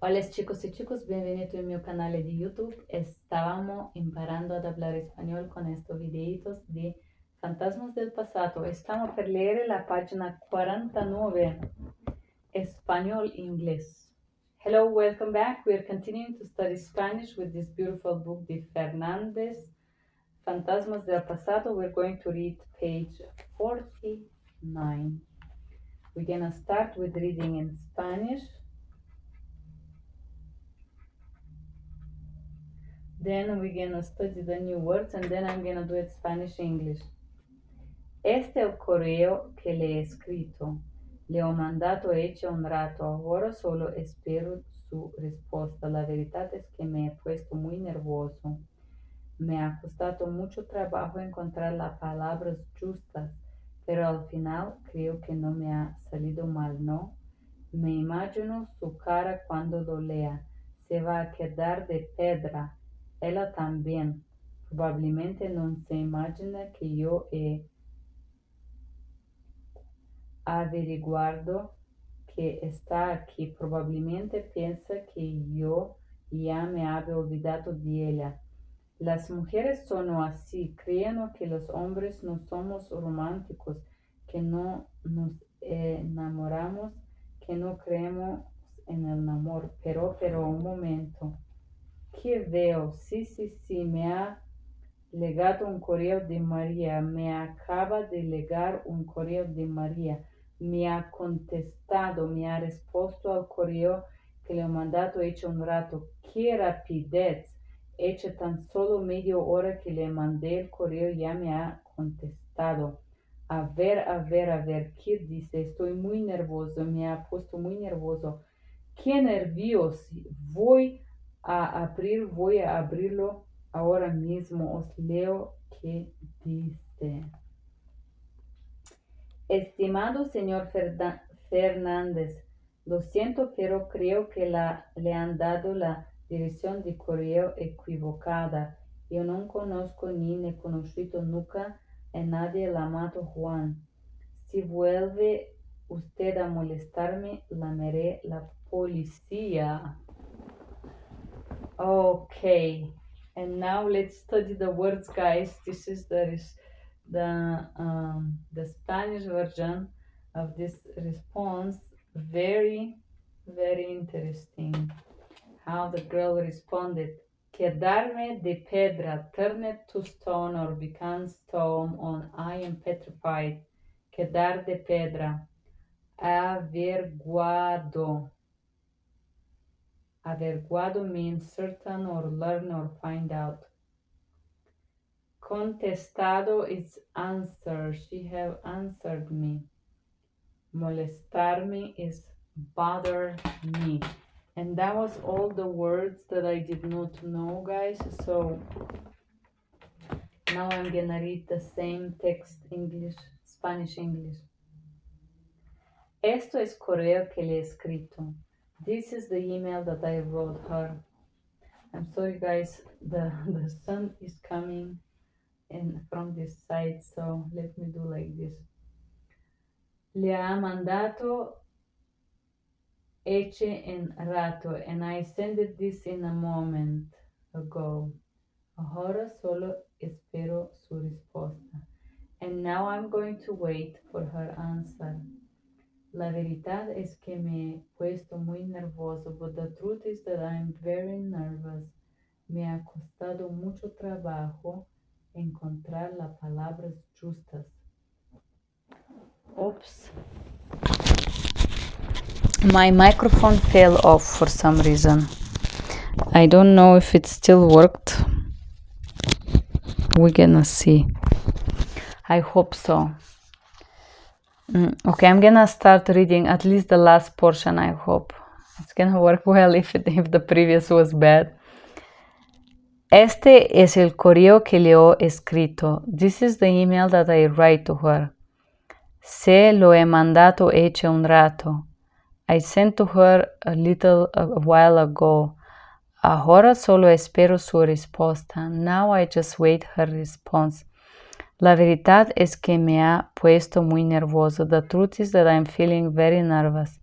Hola chicos y chicos, bienvenidos en mi canal de YouTube. Estábamos imparando ad hablar español con estos videitos de Fantasmas del Pasado. Estamos por leer la página 49, Español-Inglés. Hello, welcome back. We are continuing to study Spanish with this beautiful book de Fernández, Fantasmas del Pasado. We're going to read page 49. We're gonna start with reading in Spanish. Then we're gonna study the new words and then I'm gonna do it Spanish-English. Este es el correo que le he escrito. Le he mandado hecho un rato. Ahora solo espero su respuesta. La verdad es que me he puesto muy nervioso. Me ha costado mucho trabajo encontrar las palabras justas, pero al final creo que no me ha salido mal, ¿no? Me imagino su cara cuando lo lea. Se va a quedar de piedra. Ella también. Probablemente no se imagina que yo he averiguado que está aquí. Probablemente piensa que yo ya me había olvidado de ella. Las mujeres son así, creen que los hombres no somos románticos, que no nos enamoramos, que no creemos en el amor. Pero un momento. ¿Qué veo? Sí, me ha legado un correo de María, me acaba de legar un correo de María, me ha contestado, me ha respuesto al correo que le he mandado hecho un rato. ¡Qué rapidez! Hecha tan solo media hora que le mandé el correo ya me ha contestado. A ver, ¿qué dice? Estoy muy nervioso, me ha puesto muy nervioso. ¡Qué nervios! Voy a abrirlo ahora mismo. Os leo qué dice. Estimado señor Fernández, lo siento, pero creo que le han dado la dirección de correo equivocada. Yo no conozco ni he conocido nunca a nadie llamado Juan. Si vuelve usted a molestarme, llamaré la policía. Okay, and now let's study the words, guys. This is the Spanish version of this response. Very, very interesting how the girl responded. Quedarme de piedra, turn it to stone or become stone on I am petrified. Quedar de piedra. Averguado. Averguado means certain or learn or find out. Contestado is answer. She have answered me. Molestarme is bother me. And that was all the words that I did not know, guys. So now I'm gonna read the same text, English, Spanish, English. Esto es correo que le he escrito. This is the email that I wrote her. I'm sorry, guys, the sun is coming in from this side, so let me do like this. Le ha mandado eche en rato, and I sent this in a moment ago. Ahora solo espero su respuesta. And now I'm going to wait for her answer. La verdad es que me he puesto muy nervioso, but the truth is that I'm very nervous. Me ha costado mucho trabajo encontrar las palabras justas. Oops. My microphone fell off for some reason. I don't know if it still worked. We're gonna see. I hope so. Okay, I'm gonna start reading at least the last portion, I hope. It's gonna work well if the previous was bad. Este es el correo que le he escrito. This is the email that I write to her. Se lo he mandado hecho un rato. I sent to her a while ago. Ahora solo espero su respuesta. Now I just wait her response. La verdad es que me ha puesto muy nervioso. The truth is that I'm feeling very nervous.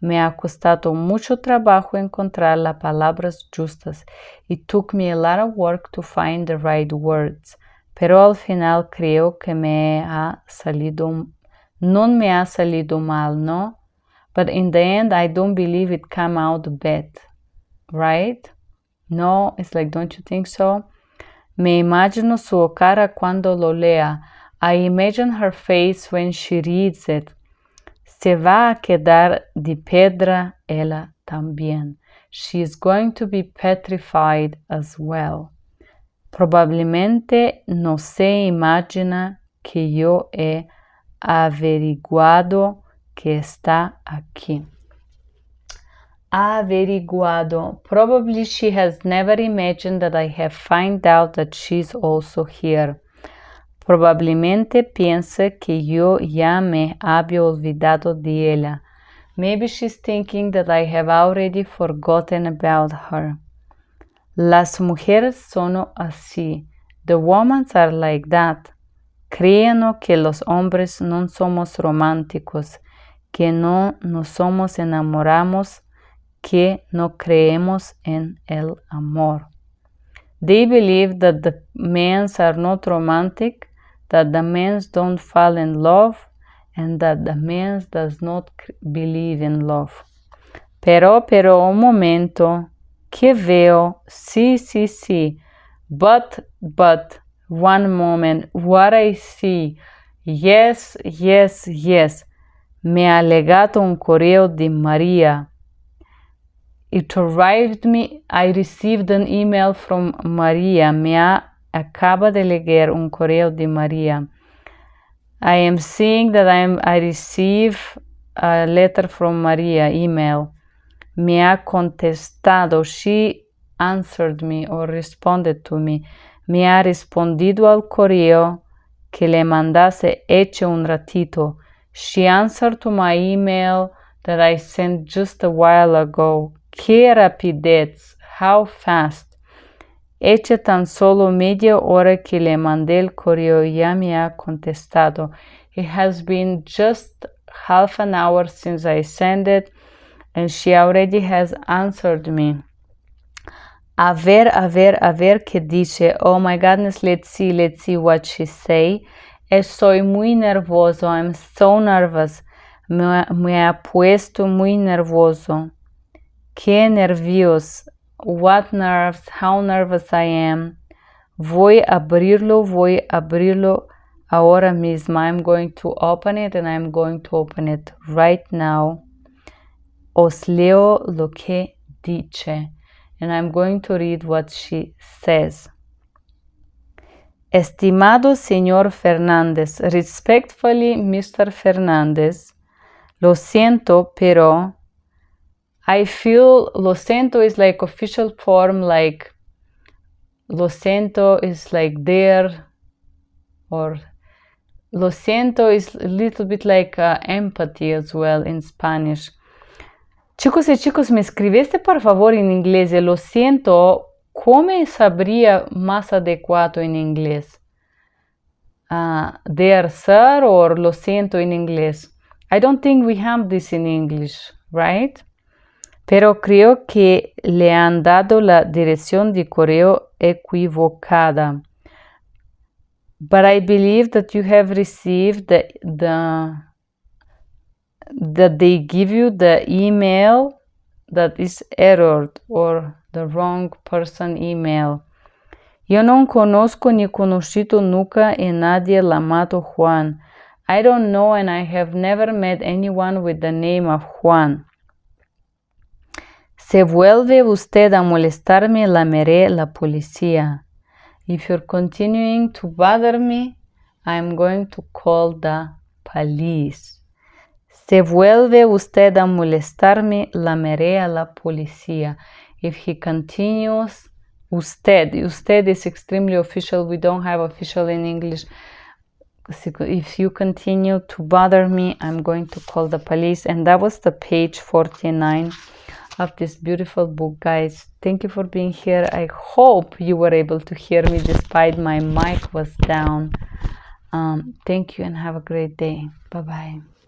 Me ha costado mucho trabajo encontrar las palabras justas. It took me a lot of work to find the right words. Pero al final creo que no me ha salido mal, ¿no? But in the end, I don't believe it came out bad, right? No, it's like, don't you think so? Me imagino su cara cuando lo lea. I imagine her face when she reads it. Se va a quedar de piedra ella también. She is going to be petrified as well. Probablemente no se imagina que yo he averiguado que está aquí. Averiguado. Probably she has never imagined that I have found out that she's also here. Probablemente piensa que yo ya me había olvidado de ella. Maybe she's thinking that I have already forgotten about her. Las mujeres son así. The women are like that. Creen que los hombres no somos románticos, que no nos somos enamoramos, que no creemos en el amor. They believe that the men are not romantic, that the men don't fall in love, and that the man does not believe in love. Pero, un momento, ¿qué veo? Sí. But, one moment, what I see. Yes. Me ha llegado un correo de María. It arrived me, I received an email from María. Acaba de llegar un correo de María. I am seeing that I receive a letter from María, email. Me ha contestado. She answered me or responded to me. Me ha respondido al correo que le mandase hace un ratito. She answered to my email that I sent just a while ago. ¡Qué rapidez! How fast! Hace tan solo media hora que le mandé el correo y ya me ha contestado. It has been just half an hour since I sent it and she already has answered me. A ver qué dice. Oh my goodness, let's see what she say. Estoy muy nervioso. I'm so nervous. Me ha puesto muy nervioso. Qué nervios. What nerves. How nervous I am. Voy a abrirlo ahora mismo. I'm going to open it and I'm going to open it right now. Os leo lo que dice. And I'm going to read what she says. Estimado señor Fernández, respectfully, Mr. Fernández, lo siento, pero I feel lo siento is like official form, like lo siento is like there, or lo siento is a little bit like empathy as well in Spanish. Chicos y chicos, me escribiste por favor en inglés. Lo siento, ¿cómo sabría más adecuado en inglés? Dear sir, or lo siento en inglés. I don't think we have this in English, right? Pero creo que le han dado la dirección de correo equivocada. But I believe that you have received that they give you the email that is errored or the wrong person email. Yo no conozco ni conocido nunca a nadie llamado Juan. I don't know and I have never met anyone with the name of Juan. Se vuelve usted a molestarme, llamaré la policía. If you're continuing to bother me, I'm going to call the police. Se vuelve usted a molestarme, llamaré a la policía. If he continues, usted is extremely official. We don't have official in English. If you continue to bother me, I'm going to call the police. And that was the page 49 of this beautiful book, guys. Thank you for being here. I hope you were able to hear me despite my mic was down. Thank you and have a great day. Bye-bye.